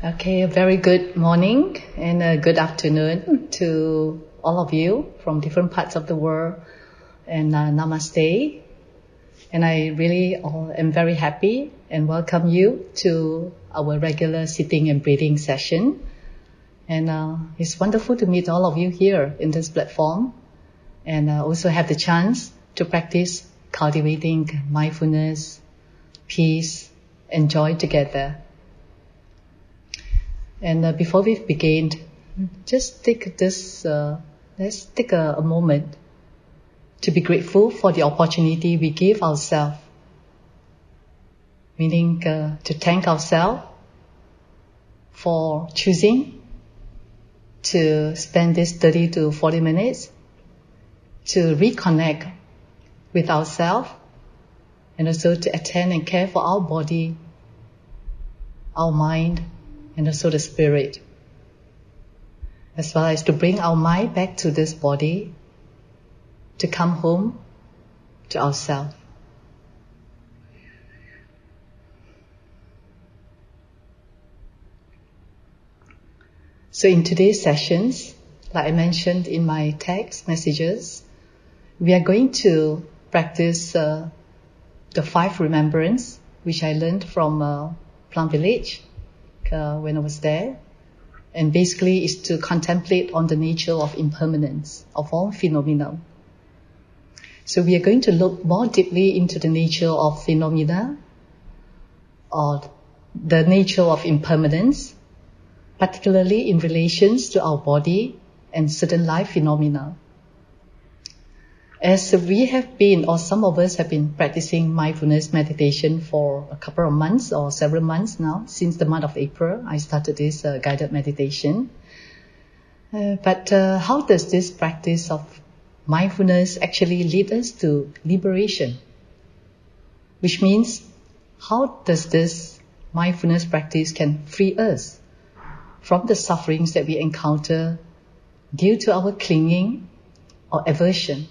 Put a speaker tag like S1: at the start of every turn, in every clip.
S1: Okay, a very good morning and a good afternoon to all of you from different parts of the world. And namaste. And I really am very happy and welcome you to our regular sitting and breathing session. And it's wonderful to meet all of you here in this platform and also have the chance to practice cultivating mindfulness, peace, and joy together. And before we begin, just let's take a moment to be grateful for the opportunity we give ourselves, meaning to thank ourselves for choosing to spend this 30 to 40 minutes to reconnect with ourselves and also to attend and care for our body, our mind, and also the spirit, as well as to bring our mind back to this body, to come home to ourselves. So in today's sessions, like I mentioned in my text messages, we are going to practice the 5 remembrances, which I learned from Plum Village when I was there. And basically is to contemplate on the nature of impermanence of all phenomena. So we are going to look more deeply into the nature of phenomena or the nature of impermanence, particularly in relations to our body and certain life phenomena. As we have been, or some of us have been practicing mindfulness meditation for a couple of months or several months now, since the month of April, I started this guided meditation. But how does this practice of mindfulness actually lead us to liberation? Which means, how does this mindfulness practice can free us from the sufferings that we encounter due to our clinging or aversion?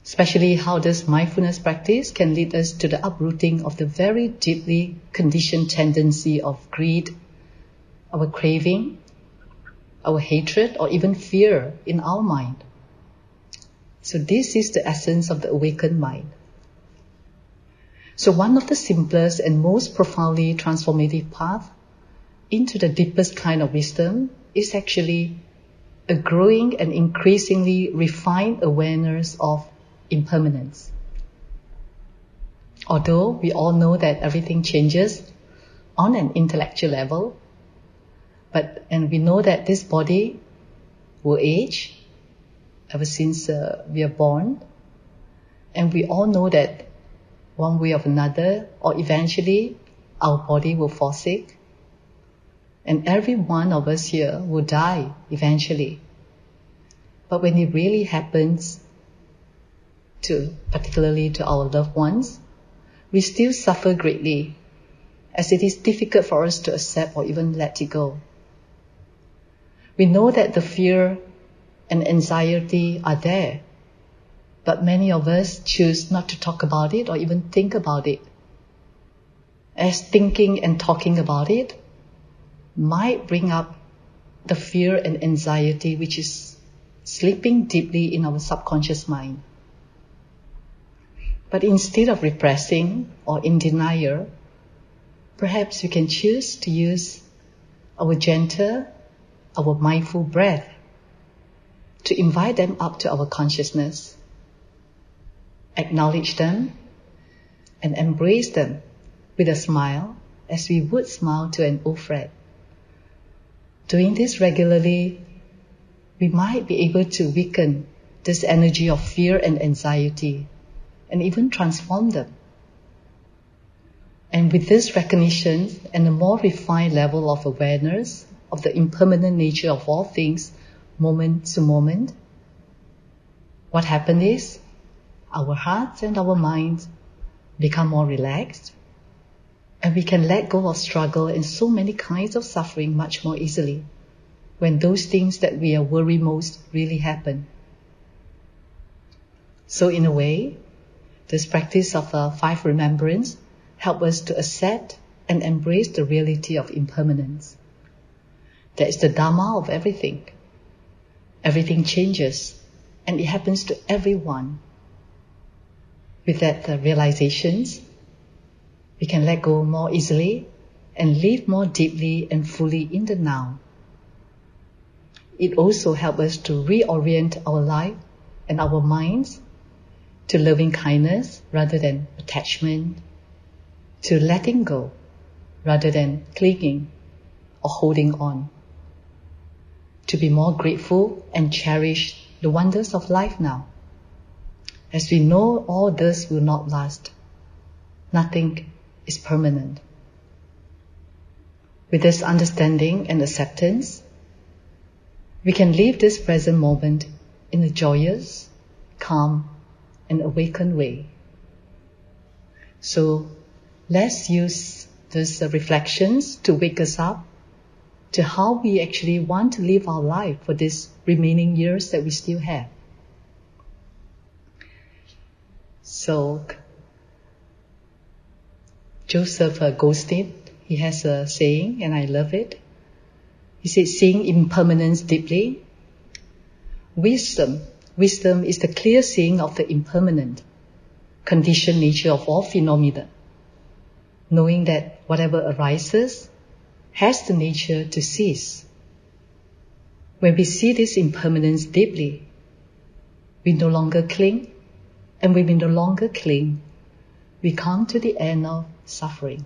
S1: Especially how this mindfulness practice can lead us to the uprooting of the very deeply conditioned tendency of greed, our craving, our hatred, or even fear in our mind. So this is the essence of the awakened mind. So one of the simplest and most profoundly transformative paths into the deepest kind of wisdom is actually a growing and increasingly refined awareness of impermanence. Although we all know that everything changes on an intellectual level, and we know that this body will age ever since we are born, and we all know that one way or another, or eventually, our body will fall sick, and every one of us here will die eventually. But when it really happens, particularly to our loved ones, we still suffer greatly, as it is difficult for us to accept or even let it go. We know that the fear and anxiety are there, but many of us choose not to talk about it or even think about it, as thinking and talking about it might bring up the fear and anxiety which is sleeping deeply in our subconscious mind. But instead of repressing or in denial, perhaps we can choose to use our gentle, our mindful breath to invite them up to our consciousness, acknowledge them, and embrace them with a smile as we would smile to an old friend. Doing this regularly, we might be able to weaken this energy of fear and anxiety and even transform them. And with this recognition and a more refined level of awareness of the impermanent nature of all things, moment to moment, what happens is our hearts and our minds become more relaxed, and we can let go of struggle and so many kinds of suffering much more easily when those things that we are worried most really happen. So in a way, this practice of 5 remembrances help us to accept and embrace the reality of impermanence. That is the Dharma of everything. Everything changes, and it happens to everyone. With that realizations, we can let go more easily and live more deeply and fully in the now. It also helps us to reorient our life and our minds to loving kindness rather than attachment, to letting go rather than clinging or holding on, to be more grateful and cherish the wonders of life now. As we know, all this will not last. Nothing is permanent. With this understanding and acceptance, we can live this present moment in a joyous, calm, and awakened way. So let's use these reflections to wake us up to how we actually want to live our life for these remaining years that we still have. So Joseph Goldstein, he has a saying, and I love it. He says, seeing impermanence deeply. Wisdom is the clear seeing of the impermanent, conditioned nature of all phenomena, knowing that whatever arises has the nature to cease. When we see this impermanence deeply, we no longer cling, and when we no longer cling, we come to the end of suffering.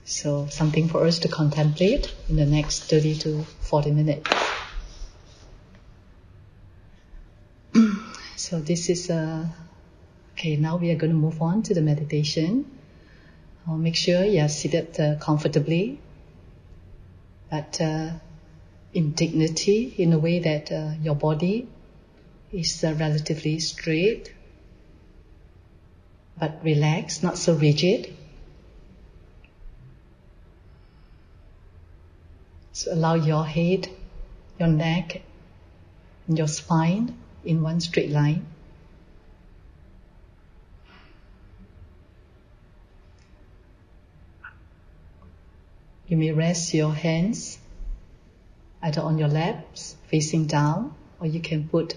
S1: So something for us to contemplate in the next 30 to 40 minutes. So this is okay, now we are going to move on to the meditation. Make sure you are seated comfortably, but in dignity, in a way that your body is relatively straight, but relaxed, not so rigid. So allow your head, your neck, and your spine in one straight line. You may rest your hands either on your laps, facing down, or you can put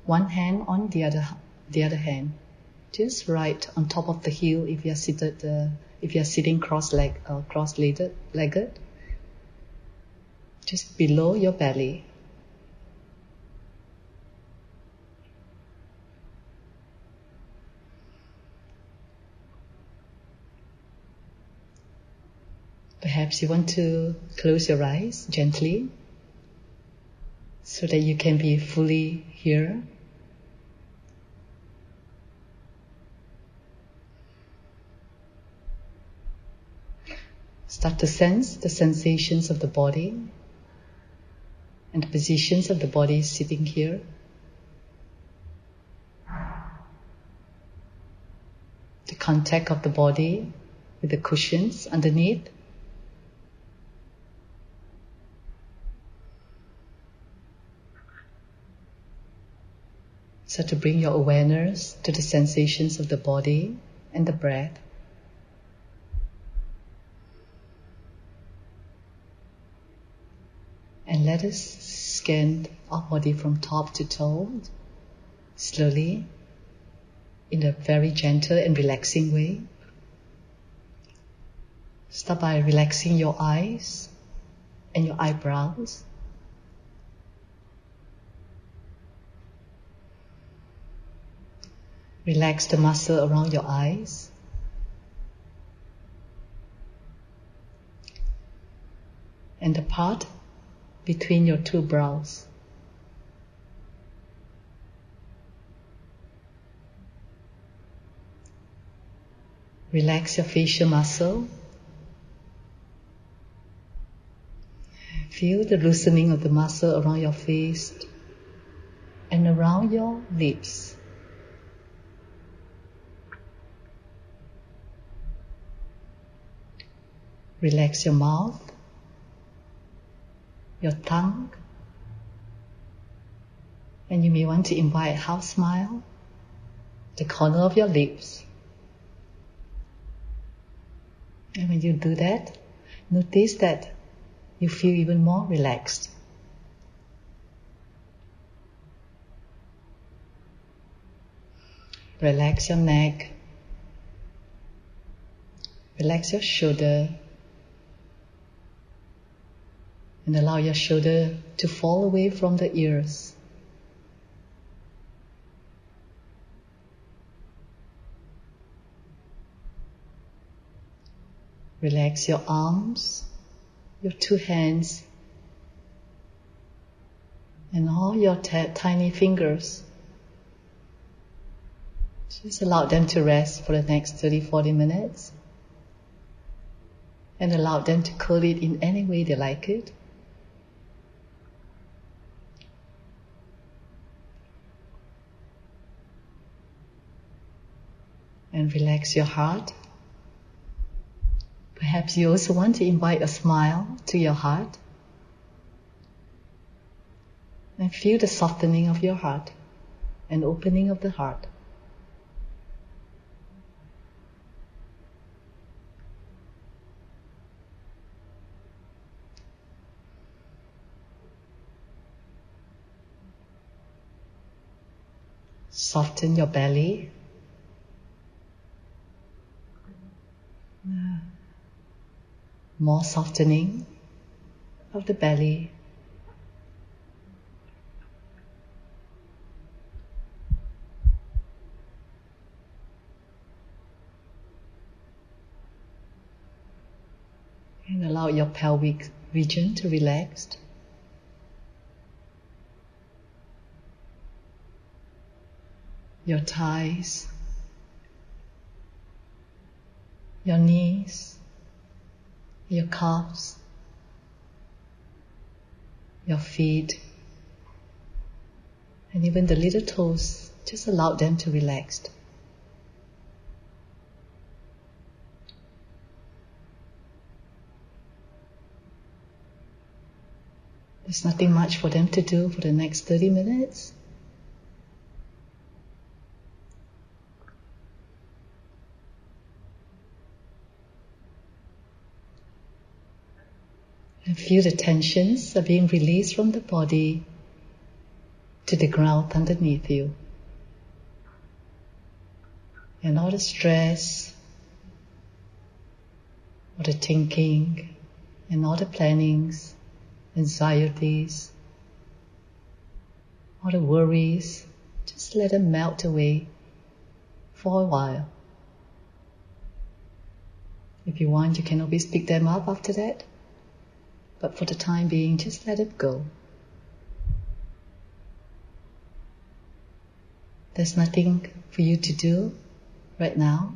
S1: one hand on the other hand, just right on top of the heel if you are seated. If you are sitting cross-legged, just below your belly. Perhaps you want to close your eyes gently so that you can be fully here. Start to sense the sensations of the body and the positions of the body sitting here. The contact of the body with the cushions underneath. So to bring your awareness to the sensations of the body and the breath. And let us scan our body from top to toe, slowly, in a very gentle and relaxing way. Start by relaxing your eyes and your eyebrows. Relax the muscle around your eyes. And the part between your two brows. Relax your facial muscle. Feel the loosening of the muscle around your face and around your lips. Relax your mouth, your tongue, and you may want to invite a half smile, the corner of your lips. And when you do that, notice that you feel even more relaxed. Relax your neck. Relax your shoulder. And allow your shoulder to fall away from the ears. Relax your arms, your two hands, and all your tiny fingers. Just allow them to rest for the next 30-40 minutes. And allow them to curl it in any way they like it. And relax your heart. Perhaps you also want to invite a smile to your heart. And feel the softening of your heart and opening of the heart. Soften your belly. More softening of the belly. And allow your pelvic region to relax. Your thighs, your knees, your calves, your feet, and even the little toes, just allow them to relax. There's nothing much for them to do for the next 30 minutes. And feel the tensions are being released from the body to the ground underneath you. And all the stress, all the thinking, and all the plannings, anxieties, all the worries, just let them melt away for a while. If you want, you can always pick them up after that. But for the time being, just let it go. There's nothing for you to do right now.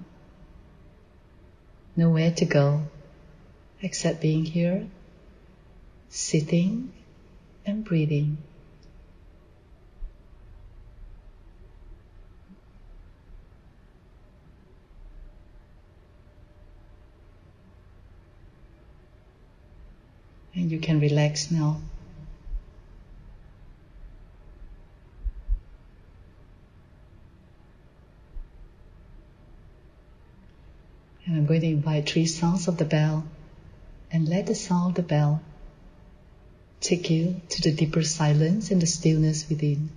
S1: Nowhere to go except being here, sitting and breathing. And you can relax now. And I'm going to invite 3 sounds of the bell, and let the sound of the bell take you to the deeper silence and the stillness within.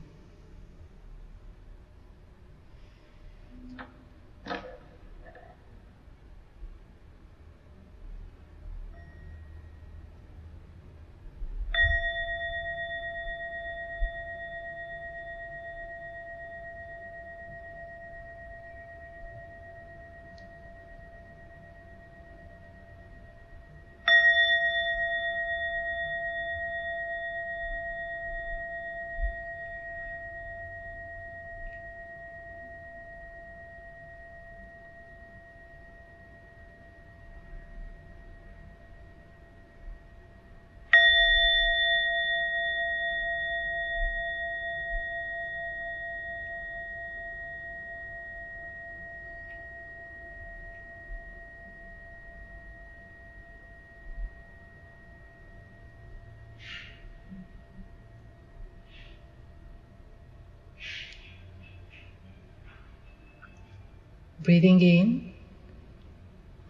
S1: Breathing in,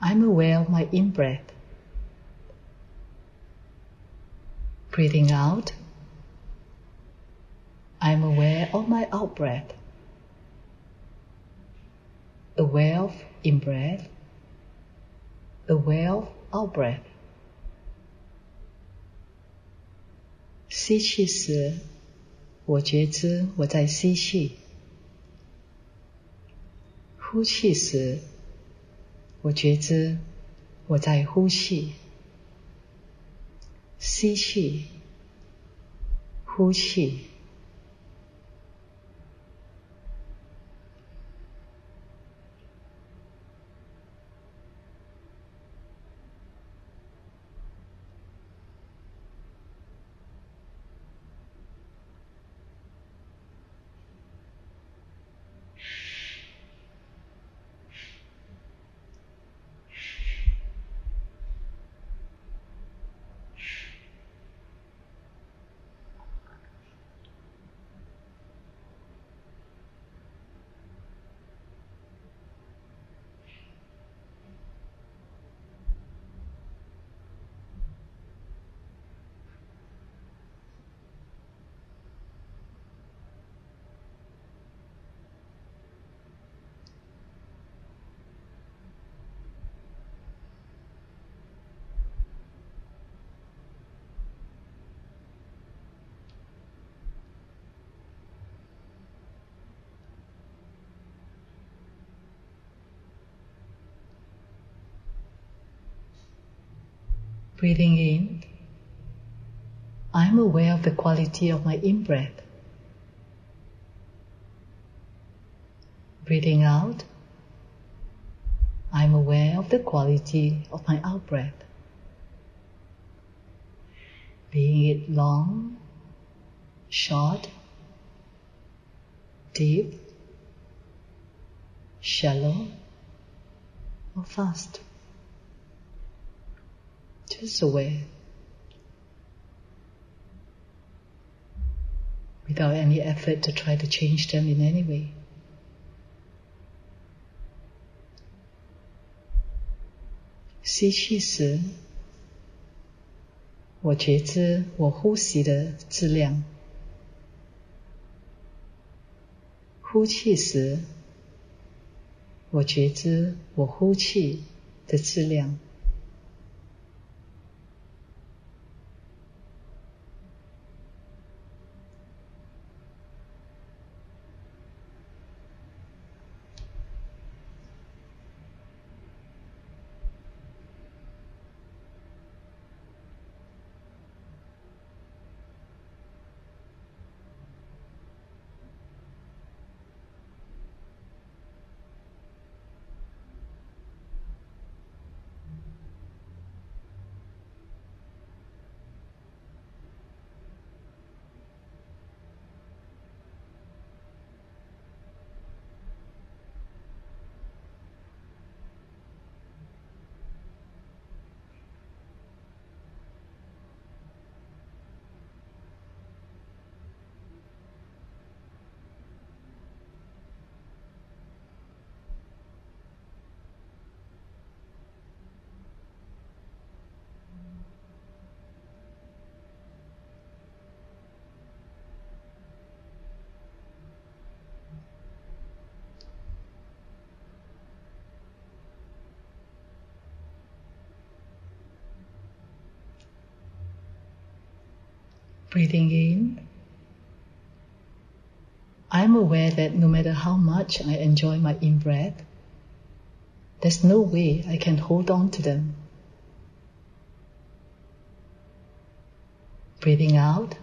S1: I'm I'm aware of my in-breath. Breathing out, I'm aware of my out-breath. Aware of in-breath, aware of out-breath. 吸气时，我觉知我在吸气；呼气时，我觉知我在呼气。吸气，呼气。Breathing in, I'm aware of the quality of my in-breath. Breathing out, I'm aware of the quality of my out-breath. Being it long, short, deep, shallow, or fast. Just aware, without any effort to try to change them in any way. 吸气时，我觉知我呼吸的质量；呼气时，我觉知我呼气的质量。Breathing in, I'm aware that no matter how much I enjoy my in-breath, there's no way I can hold on to them. Breathing out,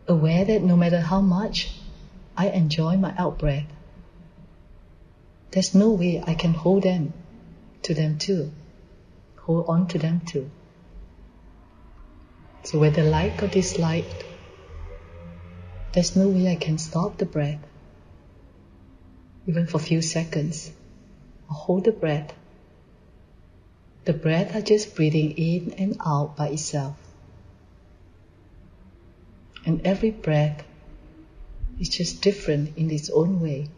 S1: aware that no matter how much I enjoy my out-breath, there's no way I can hold on to them too. So whether like or disliked, there's no way I can stop the breath, even for a few seconds, or hold the breath. The breath are just breathing in and out by itself. And every breath is just different in its own way.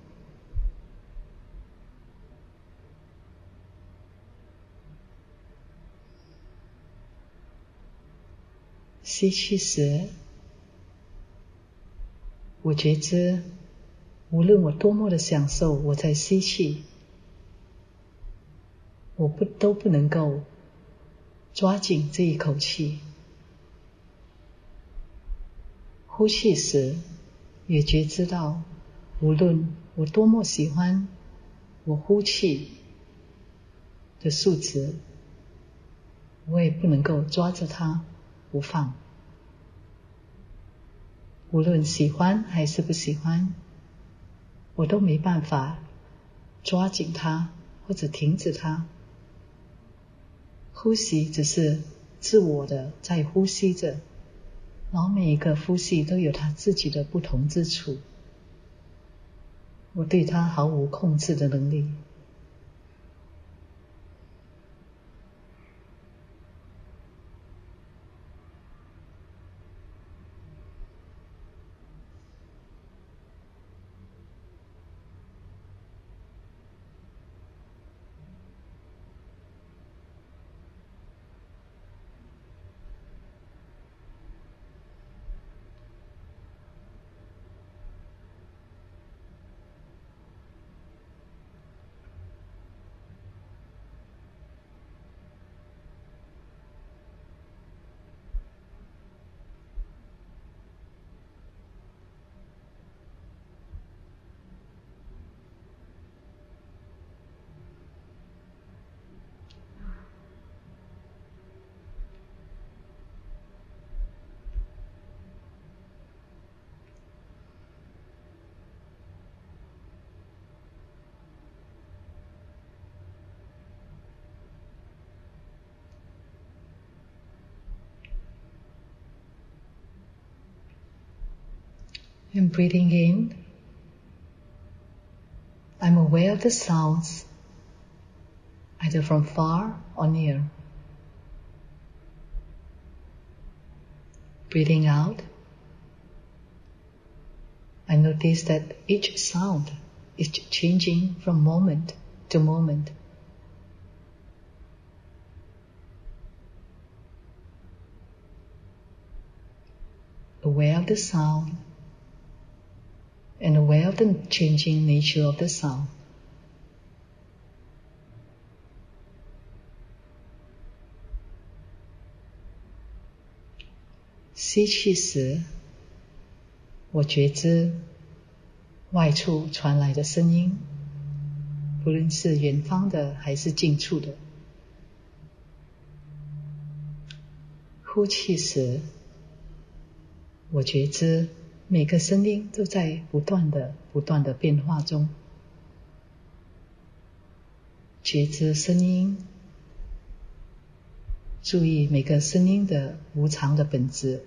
S1: 吸气时，我觉知无论我多么的享受我在吸气，我都不能够抓紧这一口气。呼气时，也觉知到无论我多么喜欢我呼气的数值，我也不能够抓着它不放。无论喜欢还是不喜欢，我都没办法抓紧它或者停止它。呼吸只是自我的在呼吸着，然后每一个呼吸都有它自己的不同之处，我对它毫无控制的能力。And breathing in, I'm aware of the sounds, either from far or near. Breathing out, I notice that each sound is changing from moment to moment. Aware of the sound and aware of the changing nature of the sound. 吸气时，我觉知外处传来的声音，不论是远方的还是近处的。呼气时，我觉知每个声音都在不断的变化中。觉知声音，注意每个声音的无常的本质。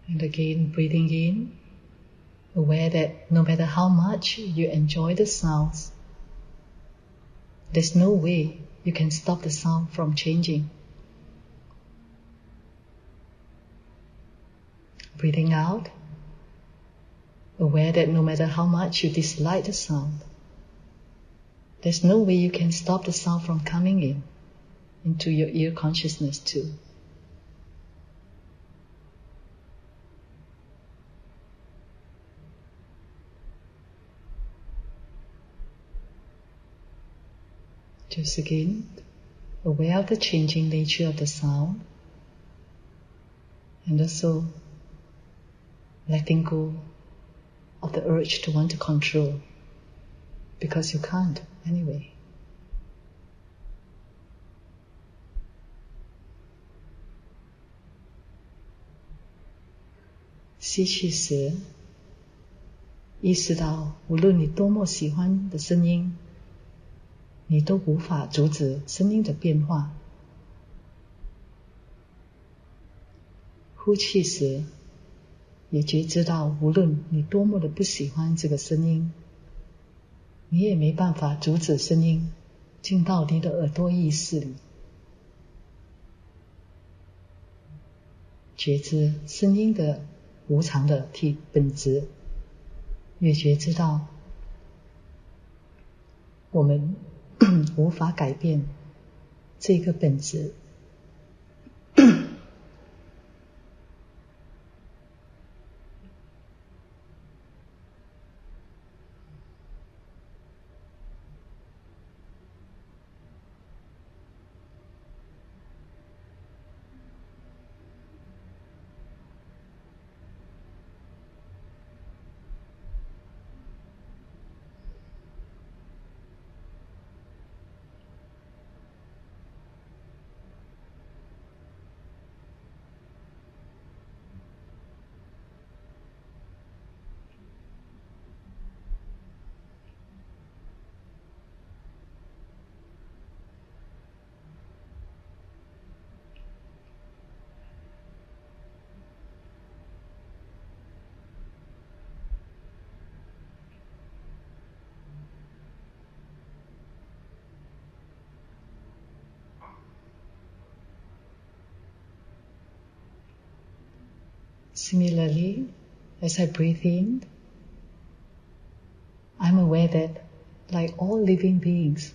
S1: And again, breathing in, aware that no matter how much you enjoy the sounds, there's no way you can stop the sound from changing. Breathing out, aware that no matter how much you dislike the sound, there's no way you can stop the sound from coming into your ear consciousness too. Just again, aware of the changing nature of the sound, and also letting go of the urge to want to control, because you can't anyway. 吸气时，意识到无论你多么喜欢的声音，你都无法阻止声音的变化。呼气时，也觉知到无论你多么的不喜欢这个声音，你也没办法阻止声音进到你的耳朵意识里。觉知声音的无常的本质，也觉知到我们无法改变这个本质。Similarly, as I breathe in, I'm aware that, like all living beings,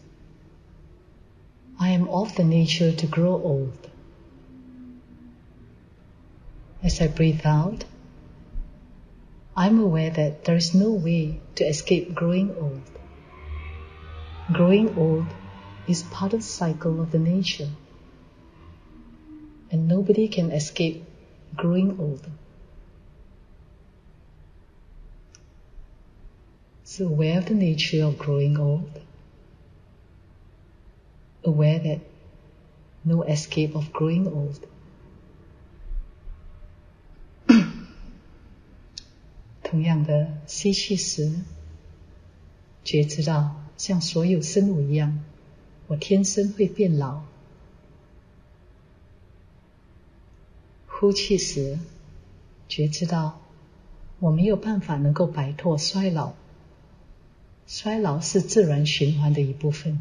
S1: I am of the nature to grow old. As I breathe out, I'm aware that there is no way to escape growing old. Growing old is part of the cycle of the nature, and nobody can escape growing old. So aware of the nature of growing old, aware that no escape of growing old. 同样的，吸气时，觉知到像所有生物一样，我天生会变老。呼气时，觉知到我没有办法能够摆脱衰老。衰老是自然循环的一部分。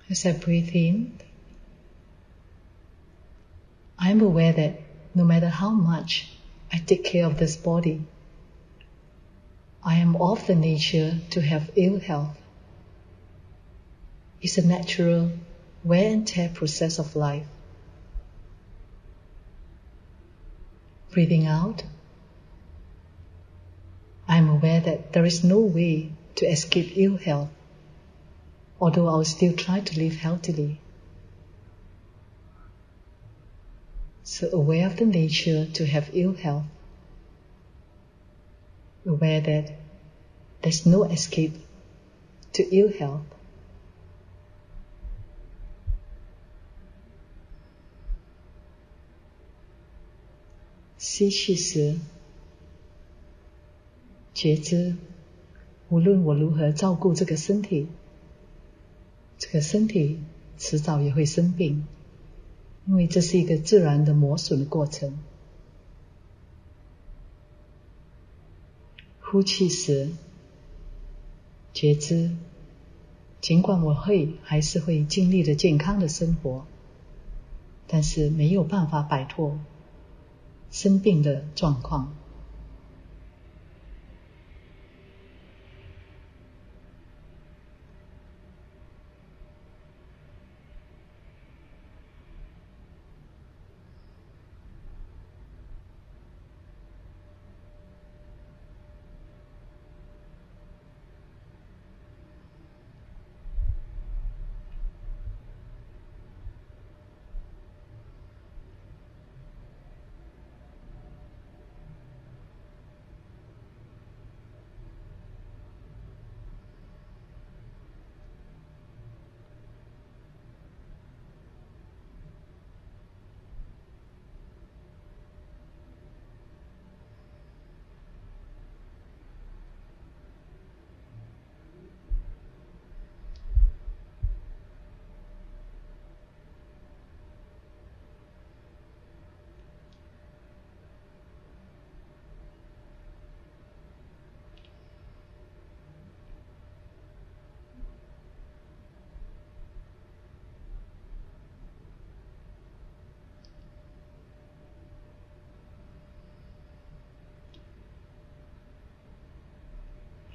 S1: As I breathe in, I'm aware that no matter how much I take care of this body, I am of the nature to have ill health. It's a natural wear and tear process of life. Breathing out, I'm aware that there is no way to escape ill health, although I'll still try to live healthily. So aware of the nature to have ill health, aware that there's no escape to ill health. 吸气时，觉知无论我如何照顾这个身体，这个身体迟早也会生病，因为这是一个自然的磨损的过程。呼气时，觉知尽管我还是会尽力的健康的生活，但是没有办法摆脱生病的状况。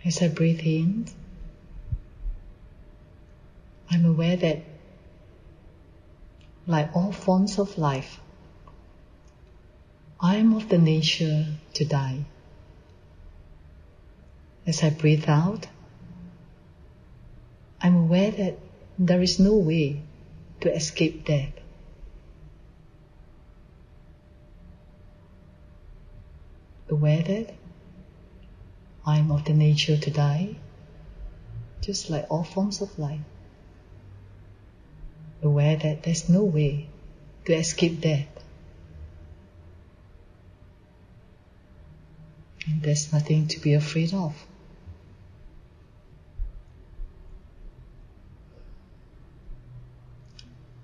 S1: As I breathe in, I'm aware that, like all forms of life, I am of the nature to die. As I breathe out, I'm aware that there is no way to escape death. Aware that I am of the nature to die, just like all forms of life. Aware that there's no way to escape death. And there's nothing to be afraid of.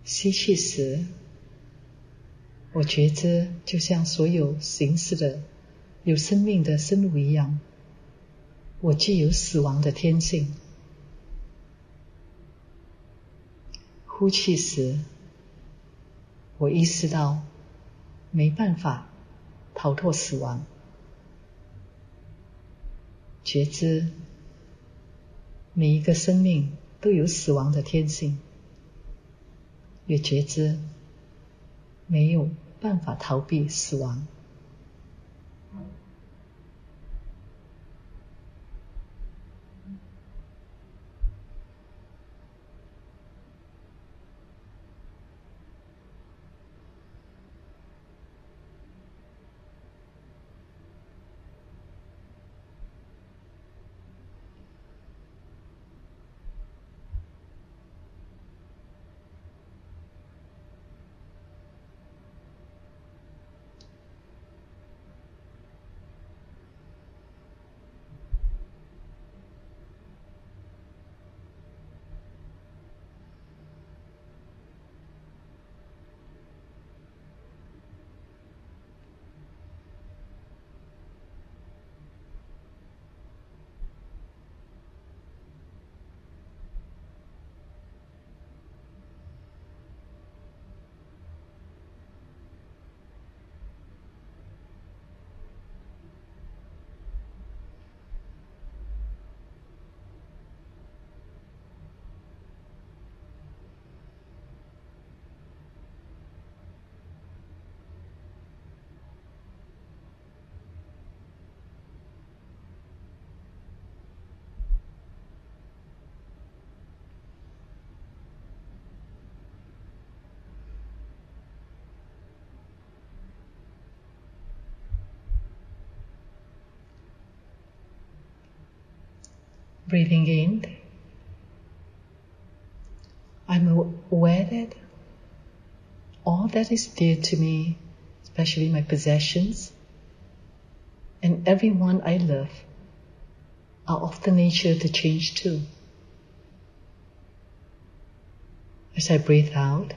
S1: 吸气时，我觉知就像所有形式的有生命的生物一样，我具有死亡的天性。呼气时，我意识到没办法逃脱死亡，觉知每一个生命都有死亡的天性，也觉知没有办法逃避死亡。Breathing in, I'm aware that all that is dear to me, especially my possessions, and everyone I love, are of the nature to change too. As I breathe out,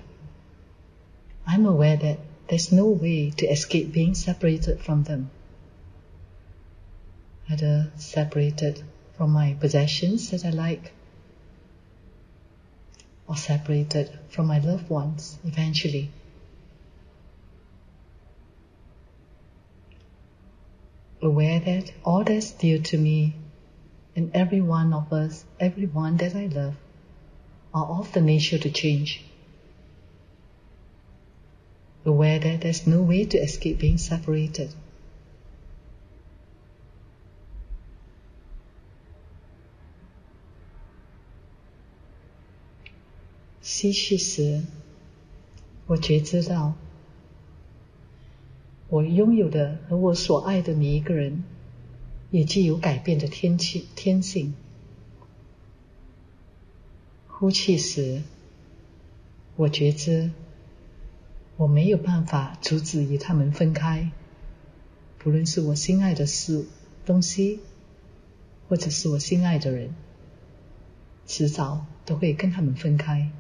S1: I'm aware that there's no way to escape being separated from them, either separated from my possessions that I like, or separated from my loved ones eventually. Aware that all that's dear to me and every one of us, everyone that I love, are of the nature to change. Aware that there's no way to escape being separated.吸气时，我觉知到，我拥有的和我所爱的每一个人，也具有改变的天性。呼气时，我觉知，我没有办法阻止与他们分开，不论是我心爱的东西，或者是我心爱的人，迟早都会跟他们分开。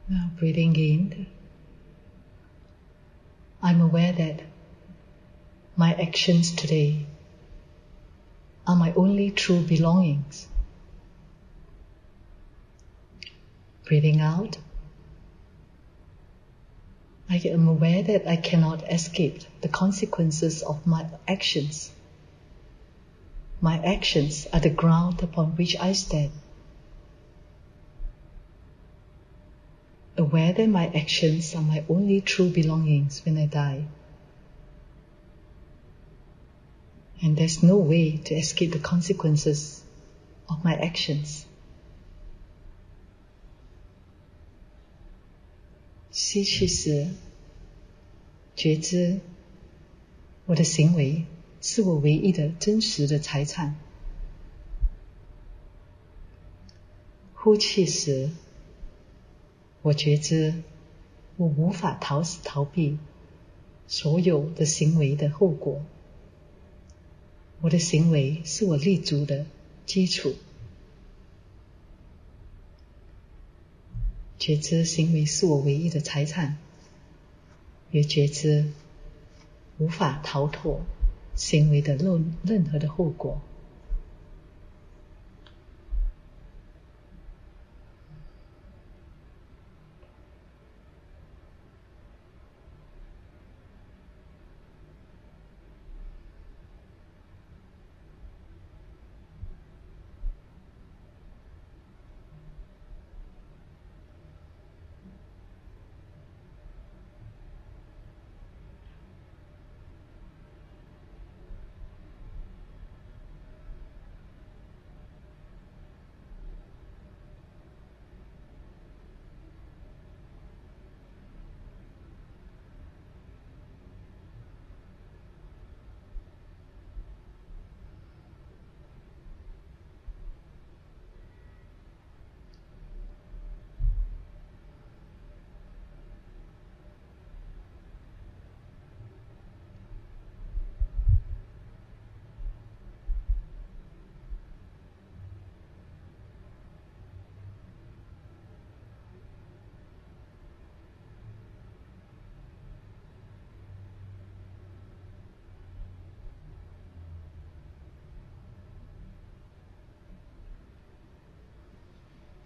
S1: Now breathing in, I'm aware that my actions today are my only true belongings. Breathing out, I am aware that I cannot escape the consequences of my actions. My actions are the ground upon which I stand. Aware that my actions are my only true belongings when I die. And there's no way to escape the consequences of my actions. 吸气时，觉知我的行为是我唯一的真实的财产。呼气时，我觉知我无法逃避所有的行为的后果。我的行为是我立足的基础。觉知行为是我唯一的财产，也觉知无法逃脱行为的任何的后果。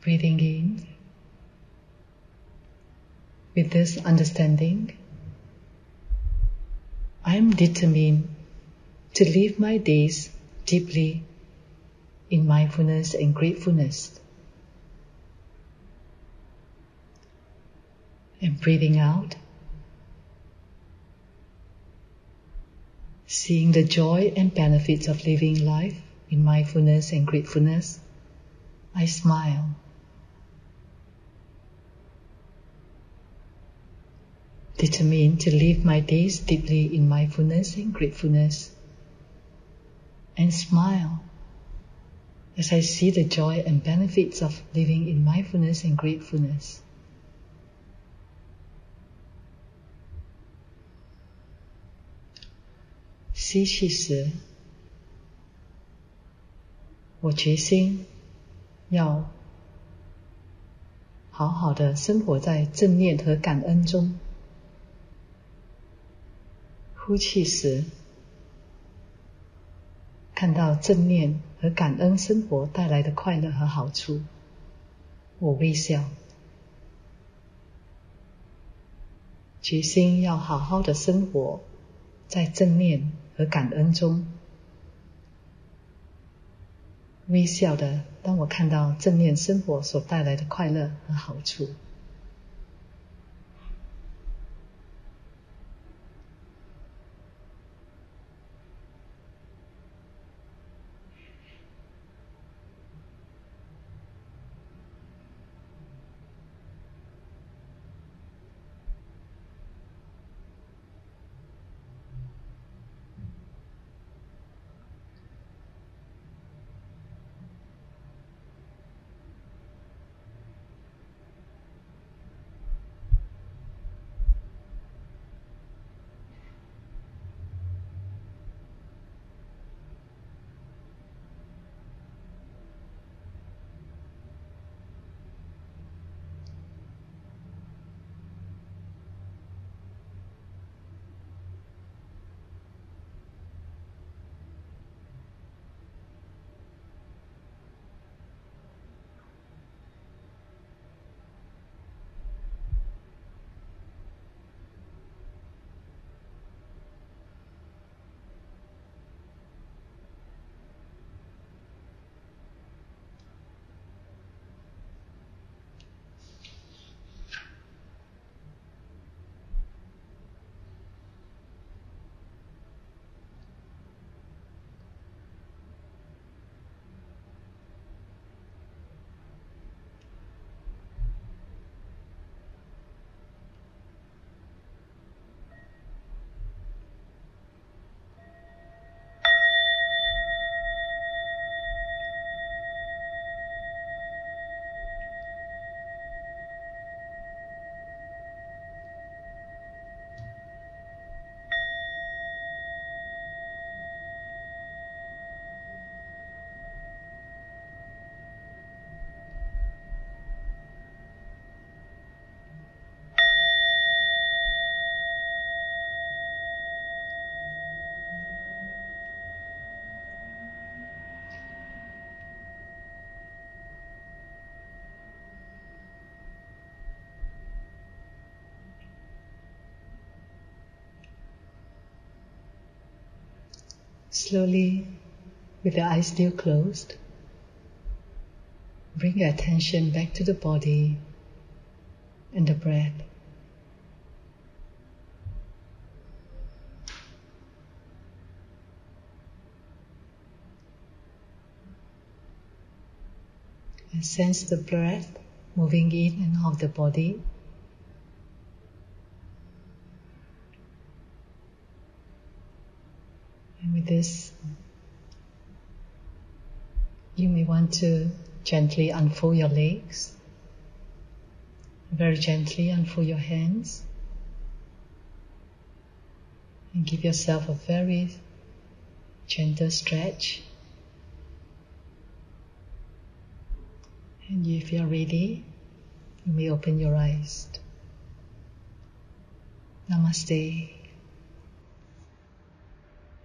S1: Breathing in with this understanding, I am determined to live my days deeply in mindfulness and gratefulness. And breathing out, seeing the joy and benefits of living life in mindfulness and gratefulness, I smile. Determined to live my days deeply in mindfulness and gratefulness, and smile as I see the joy and benefits of living in mindfulness and gratefulness.吸气时，我决心要好好的生活在正念和感恩中。呼气时，看到正念和感恩生活带来的快乐和好处，我微笑，决心要好好的生活在正念和感恩中。微笑的当我看到正念生活所带来的快乐和好处。Slowly, with the eyes still closed, bring your attention back to the body and the breath. And sense the breath moving in and out of the body. And with this, you may want to gently unfold your legs, very gently unfold your hands, and give yourself a very gentle stretch. And if you are ready, you may open your eyes. Namaste.